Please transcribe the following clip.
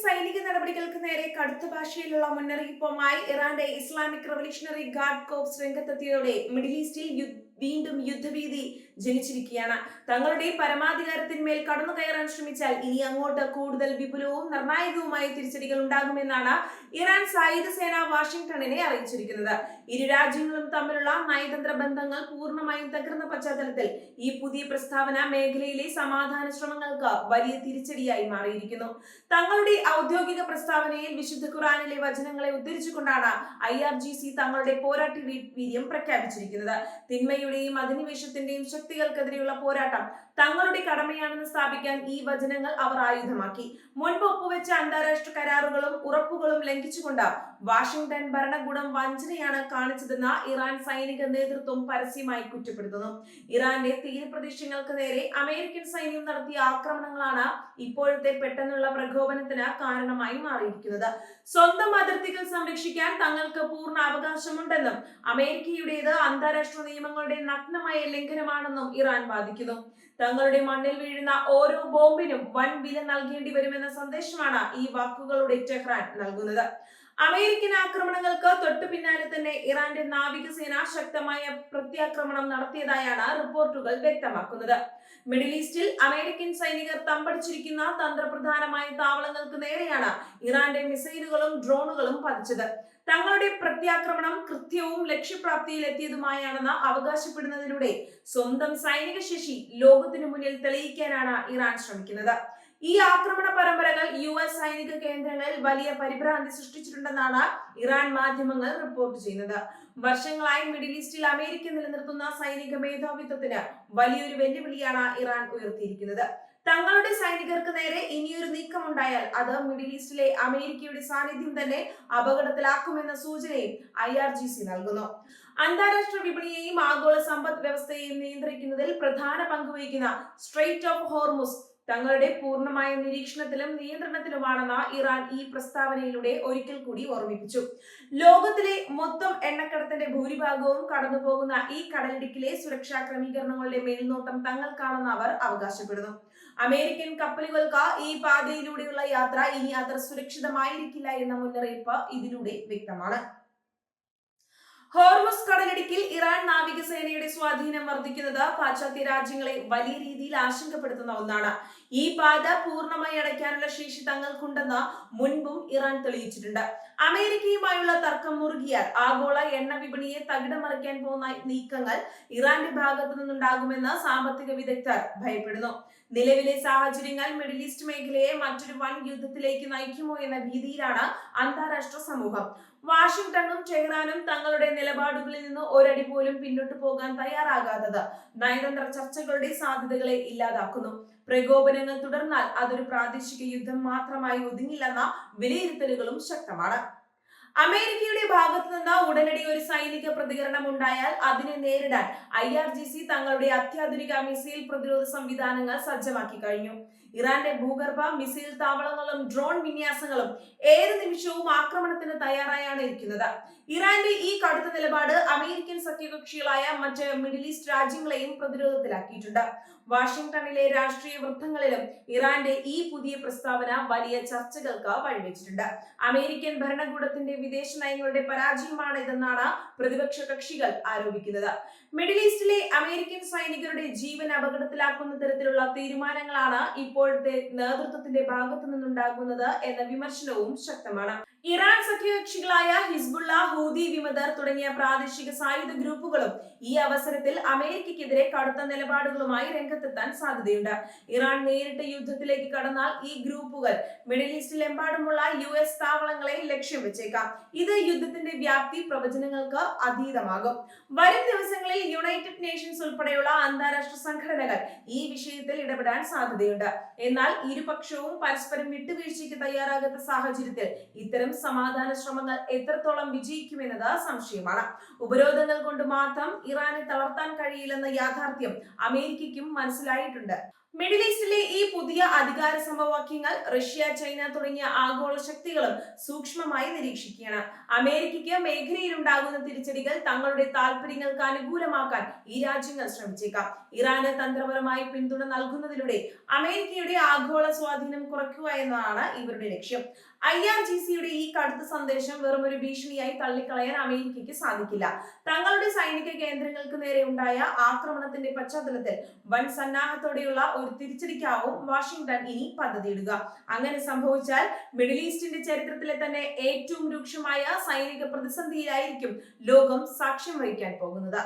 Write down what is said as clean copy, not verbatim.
സൈനിക നടപടികൾക്ക് നേരെ കടുത്ത ഭാഷയിലുള്ള മുന്നറിയിപ്പുമായി ഇറാന്റെ ഇസ്ലാമിക് റവല്യൂഷണറി ഗാർഡ് കോർപ്സ് രംഗത്തെത്തിയതോടെ മിഡിൽ ഈസ്റ്റിൽ വീണ്ടും യുദ്ധഭീതി ജനിച്ചിരിക്കുകയാണ്. തങ്ങളുടെ പരമാധികാരത്തിന്മേൽ കടന്നു കയറാൻ ശ്രമിച്ചാൽ ഇനി അങ്ങോട്ട് കൂടുതൽ വിപുലവും നിർണായകവുമായ തിരിച്ചടികൾ ഉണ്ടാകുമെന്നാണ് ഇറാൻ സായുധ സേന വാഷിംഗ്ടണിനെ അറിയിച്ചിരിക്കുന്നത്. ഇരു രാജ്യങ്ങളും തമ്മിലുള്ള നയതന്ത്ര ബന്ധങ്ങൾ പൂർണ്ണമായും തകർന്ന പശ്ചാത്തലത്തിൽ ഈ പുതിയ പ്രസ്താവന മേഖലയിലെ സമാധാന ശ്രമങ്ങൾക്ക് വലിയ തിരിച്ചടിയായി മാറിയിരിക്കുന്നു. തങ്ങളുടെ ഔദ്യോഗിക പ്രസ്താവനയിൽ വിശുദ്ധ ഖുർആനിലെ വചനങ്ങളെ ഉദ്ധരിച്ചുകൊണ്ടാണ് IRGC തങ്ങളുടെ പോരാട്ട വീര്യം പ്രഖ്യാപിച്ചിരിക്കുന്നത്. തിന്മയുടെയും അധിനിവേശത്തിന്റെയും ശക്തികൾക്കെതിരെയുള്ള പോരാട്ടം തങ്ങളുടെ കടമയാണെന്ന് സ്ഥാപിക്കാൻ ഈ വചനങ്ങൾ അവർ ആയുധമാക്കി. മുൻപ് ഒപ്പുവെച്ച അന്താരാഷ്ട്ര കരാറുകളും ഉറപ്പുകളും ലംഘിച്ചുകൊണ്ട് വാഷിംഗ്ടൺ ഭരണകൂടം വഞ്ചനയാണ് കാണിച്ചതെന്ന് ഇറാൻ സൈനിക നേതൃത്വം പരസ്യമായി കുറ്റപ്പെടുത്തുന്നു. ഇറാന്റെ തീരപ്രദേശങ്ങൾക്ക് നേരെ അമേരിക്കൻ സൈന്യം നടത്തിയ ആക്രമണങ്ങളാണ് ഇപ്പോഴത്തെ പെട്ടെന്നുള്ള പ്രകോപനത്തിന് കാരണമായി മാറിയിരിക്കുന്നത്. സ്വന്തം അതിർത്തികൾ സംരക്ഷിക്കാൻ തങ്ങൾക്ക് പൂർണ്ണ അവകാശമുണ്ടെന്നും അമേരിക്കയുടേത് അന്താരാഷ്ട്ര നിയമങ്ങളുടെ നഗ്നമായ ലംഘനമാണെന്നും ഇറാൻ വാദിക്കുന്നു. തങ്ങളുടെ മണ്ണിൽ വീഴുന്ന ഓരോ ബോംബിനും വൻ വില നൽകേണ്ടി വരുമെന്ന സന്ദേശമാണ് ഈ വാക്കുകളുടെ ടെഹ്റാൻ നൽകുന്നത്. അമേരിക്കൻ ആക്രമണങ്ങൾക്ക് തൊട്ടു പിന്നാലെ തന്നെ ഇറാന്റെ നാവികസേന ശക്തമായ പ്രത്യാക്രമണം നടത്തിയതായാണ് റിപ്പോർട്ടുകൾ വ്യക്തമാക്കുന്നത്. മിഡിൽ ഈസ്റ്റിൽ അമേരിക്കൻ സൈനികർ തമ്പടിച്ചിരിക്കുന്ന തന്ത്രപ്രധാനമായ താവളങ്ങൾക്ക് നേരെയാണ് ഇറാന്റെ മിസൈലുകളും ഡ്രോണുകളും പതിച്ചത്. തങ്ങളുടെ പ്രത്യാക്രമണം കൃത്യവും ലക്ഷ്യപ്രാപ്തിയിൽ എത്തിയതുമായാണെന്ന് അവകാശപ്പെടുന്നതിലൂടെ സ്വന്തം സൈനിക ശേഷി ലോകത്തിനു മുന്നിൽ തെളിയിക്കാനാണ് ഇറാൻ ശ്രമിക്കുന്നത്. ഈ ആക്രമണ പരമ്പരകൾ US സൈനിക കേന്ദ്രങ്ങളിൽ വലിയ പരിഭ്രാന്തി സൃഷ്ടിച്ചിട്ടുണ്ടെന്നാണ് ഇറാൻ മാധ്യമങ്ങൾ റിപ്പോർട്ട് ചെയ്യുന്നത്. വർഷങ്ങളായി മിഡിൽ ഈസ്റ്റിൽ അമേരിക്ക നിലനിർത്തുന്ന സൈനിക മേധാവിത്വത്തിന് വലിയൊരു വെല്ലുവിളിയാണ് ഇറാൻ ഉയർത്തിയിരിക്കുന്നത്. തങ്ങളുടെ സൈനികർക്ക് നേരെ ഇനിയൊരു നീക്കമുണ്ടായാൽ അത് മിഡിൽ ഈസ്റ്റിലെ അമേരിക്കയുടെ സാന്നിധ്യം തന്നെ അപകടത്തിലാക്കുമെന്ന സൂചനയും IRGC നൽകുന്നു. അന്താരാഷ്ട്ര വിപണിയെയും ആഗോള സമ്പദ് വ്യവസ്ഥയെയും നിയന്ത്രിക്കുന്നതിൽ പ്രധാന പങ്കുവഹിക്കുന്ന സ്ട്രെയിറ്റ് ഓഫ് ഹോർമുസ് തങ്ങളുടെ പൂർണ്ണമായ നിരീക്ഷണത്തിലും നിയന്ത്രണത്തിലുമാണെന്ന് ഇറാൻ ഈ പ്രസ്താവനയിലൂടെ ഒരിക്കൽ കൂടി ഓർമ്മിപ്പിച്ചു. ലോകത്തിലെ മൊത്തം എണ്ണക്കടത്തിന്റെ ഭൂരിഭാഗവും കടന്നുപോകുന്ന ഈ കടലിടുക്കിലെ സുരക്ഷാ ക്രമീകരണങ്ങളുടെ മേൽനോട്ടം തങ്ങൾക്കാണെന്ന് അവർ അവകാശപ്പെടുന്നു. അമേരിക്കൻ കപ്പലുകൾക്ക് ഈ പാതയിലൂടെയുള്ള യാത്ര ഇനി അത്ര സുരക്ഷിതമായിരിക്കില്ല എന്ന മുന്നറിയിപ്പ് ഇതിലൂടെ വ്യക്തമാണ്. ഹോർമുസ് കടലിടുക്കിൽ ഇറാൻ നാവികസേനയുടെ സ്വാധീനം വർദ്ധിക്കുന്നത് പാശ്ചാത്യ രാജ്യങ്ങളെ വലിയ രീതിയിൽ ആശങ്കപ്പെടുത്തുന്ന ഒന്നാണ്. ഈ പാത പൂർണ്ണമായി അടയ്ക്കാനുള്ള ശേഷി തങ്ങൾക്കുണ്ടെന്ന് മുൻപും ഇറാൻ തെളിയിച്ചിട്ടുണ്ട്. അമേരിക്കയുമായുള്ള തർക്കം മുറുകിയാൽ ആഗോള എണ്ണ വിപണിയെ തകിടം മറിക്കാൻ പോകുന്ന നീക്കങ്ങൾ ഇറാന്റെ ഭാഗത്തു നിന്നുണ്ടാകുമെന്ന് സാമ്പത്തിക വിദഗ്ധർ ഭയപ്പെടുന്നു. നിലവിലെ സാഹചര്യങ്ങൾ മിഡിൽ ഈസ്റ്റ് മേഖലയെ മറ്റൊരു വൻ യുദ്ധത്തിലേക്ക് നയിക്കുമോ എന്ന ഭീതിയിലാണ് അന്താരാഷ്ട്ര സമൂഹം. വാഷിംഗ്ടണും ടെഹ്റാനും തങ്ങളുടെ നിലപാടുകളിൽ നിന്ന് ഒരടി പോലും പിന്നോട്ട് പോകാൻ തയ്യാറാകാത്തത് നയതന്ത്ര ചർച്ചകളുടെ സാധ്യതകളെ ഇല്ലാതാക്കുന്നു. പ്രകോപനങ്ങൾ തുടർന്നാൽ അതൊരു പ്രാദേശിക യുദ്ധം മാത്രമായി ഒതുങ്ങില്ലെന്ന വിലയിരുത്തലുകളും ശക്തമാണ്. അമേരിക്കയുടെ ഭാഗത്തു നിന്ന് ഉടനടി ഒരു സൈനിക പ്രതികരണം ഉണ്ടായാൽ അതിനെ നേരിടാൻ IRGC തങ്ങളുടെ അത്യാധുനിക മിസൈൽ പ്രതിരോധ സംവിധാനങ്ങൾ സജ്ജമാക്കി കഴിഞ്ഞു. ഇറാന്റെ ഭൂഗർഭ മിസൈൽ താവളങ്ങളും ഡ്രോൺ വിന്യാസങ്ങളും ഏത് നിമിഷവും ആക്രമണത്തിന് തയ്യാറായാണ് ഇരിക്കുന്നത്. ഇറാന്റെ ഈ കടുത്ത നിലപാട് അമേരിക്കൻ സഖ്യകക്ഷികളായ മറ്റ് മിഡിൽ ഈസ്റ്റ് രാജ്യങ്ങളെയും പ്രതിരോധത്തിലാക്കിയിട്ടുണ്ട്. വാഷിംഗ്ടണിലെ രാഷ്ട്രീയ വൃത്തങ്ങളിലും ഇറാന്റെ ഈ പുതിയ പ്രസ്താവന വലിയ ചർച്ചകൾക്ക് വഴിവെച്ചിട്ടുണ്ട്. അമേരിക്കൻ ഭരണകൂടത്തിന്റെ വിദേശ നയങ്ങളുടെ പരാജയമാണ് ഇതെന്നാണ് പ്രതിപക്ഷ കക്ഷികൾ ആരോപിക്കുന്നത്. മിഡിൽ ഈസ്റ്റിലെ അമേരിക്കൻ സൈനികരുടെ ജീവൻ അപകടത്തിലാക്കുന്ന തരത്തിലുള്ള തീരുമാനങ്ങളാണ് ഇപ്പോഴത്തെ നേതൃത്വത്തിന്റെ ഭാഗത്തു നിന്നുണ്ടാകുന്നത് എന്ന വിമർശനവും ശക്തമാണ്. ഇറാൻ സഖ്യകക്ഷികളായ ഹിസ്ബുള്ള, ഹൂതി വിമതർ തുടങ്ങിയ പ്രാദേശിക സായുധ ഗ്രൂപ്പുകളും ഈ അവസരത്തിൽ അമേരിക്കയ്ക്കെതിരെ കടുത്ത നിലപാടുകളുമായി രംഗത്തെത്താൻ സാധ്യതയുണ്ട്. ഇറാൻ നേരിട്ട് യുദ്ധത്തിലേക്ക് കടന്നാൽ ഈ ഗ്രൂപ്പുകൾ മിഡിൽ ഈസ്റ്റിലെമ്പാടുമുള്ള US താവളങ്ങളെ ലക്ഷ്യം വെച്ചേക്കാം. ഇത് യുദ്ധത്തിന്റെ വ്യാപ്തി പ്രവചനങ്ങൾക്ക് അതീതമാകും. വരും ദിവസങ്ങളിൽ യുണൈറ്റഡ് നേഷൻസ് ഉൾപ്പെടെയുള്ള അന്താരാഷ്ട്ര സംഘടനകൾ ഈ വിഷയത്തിൽ ഇടപെടാൻ സാധ്യതയുണ്ട്. എന്നാൽ ഇരുപക്ഷവും പരസ്പരം വിട്ടുവീഴ്ചയ്ക്ക് തയ്യാറാകാത്ത സാഹചര്യത്തിൽ ഇത്തരം സമാധാന ശ്രമങ്ങൾ എത്രത്തോളം വിജയിക്കുമെന്നത് സംശയമാണ്. ഉപരോധങ്ങൾ കൊണ്ട് മാത്രം ഇറാനെ തളർത്താൻ കഴിയില്ലെന്ന യാഥാർത്ഥ്യം അമേരിക്കയ്ക്കും മനസ്സിലായിട്ടുണ്ട്. മിഡിൽ ഈസ്റ്റിലെ ഈ പുതിയ അധികാര സമവാക്യങ്ങൾ റഷ്യ, ചൈന തുടങ്ങിയ ആഗോള ശക്തികളും സൂക്ഷ്മമായി നിരീക്ഷിക്കുകയാണ്. അമേരിക്കയ്ക്ക് മേഖലയിൽ ഉണ്ടാകുന്ന തിരിച്ചടികൾ തങ്ങളുടെ താൽപര്യങ്ങൾക്ക് അനുകൂലമാക്കാൻ ഈ രാജ്യങ്ങൾ ശ്രമിച്ചേക്കാം. ഇറാന് തന്ത്രപരമായി പിന്തുണ നൽകുന്നതിലൂടെ അമേരിക്കയുടെ ആഗോള സ്വാധീനം കുറയ്ക്കുക എന്നതാണ് ഇവരുടെ ലക്ഷ്യം. IRGCയുടെ ഈ കടുത്ത സന്ദേശം വെറും ഒരു ഭീഷണിയായി തള്ളിക്കളയാൻ അമേരിക്കയ്ക്ക് സാധിക്കില്ല. തങ്ങളുടെ സൈനിക കേന്ദ്രങ്ങൾക്ക് നേരെ ഉണ്ടായ ആക്രമണത്തിന്റെ പശ്ചാത്തലത്തിൽ വൻ സന്നാഹത്തോടെയുള്ള ഒരു തിരിച്ചടിക്കാവും വാഷിംഗ്ടൺ ഇനി പദ്ധതിയിടുക. അങ്ങനെ സംഭവിച്ചാൽ മിഡിൽ ഈസ്റ്റിന്റെ ചരിത്രത്തിലെ തന്നെ ഏറ്റവും രൂക്ഷമായ സൈനിക പ്രതിസന്ധിയിലായിരിക്കും ലോകം സാക്ഷ്യം വഹിക്കാൻ പോകുന്നത്.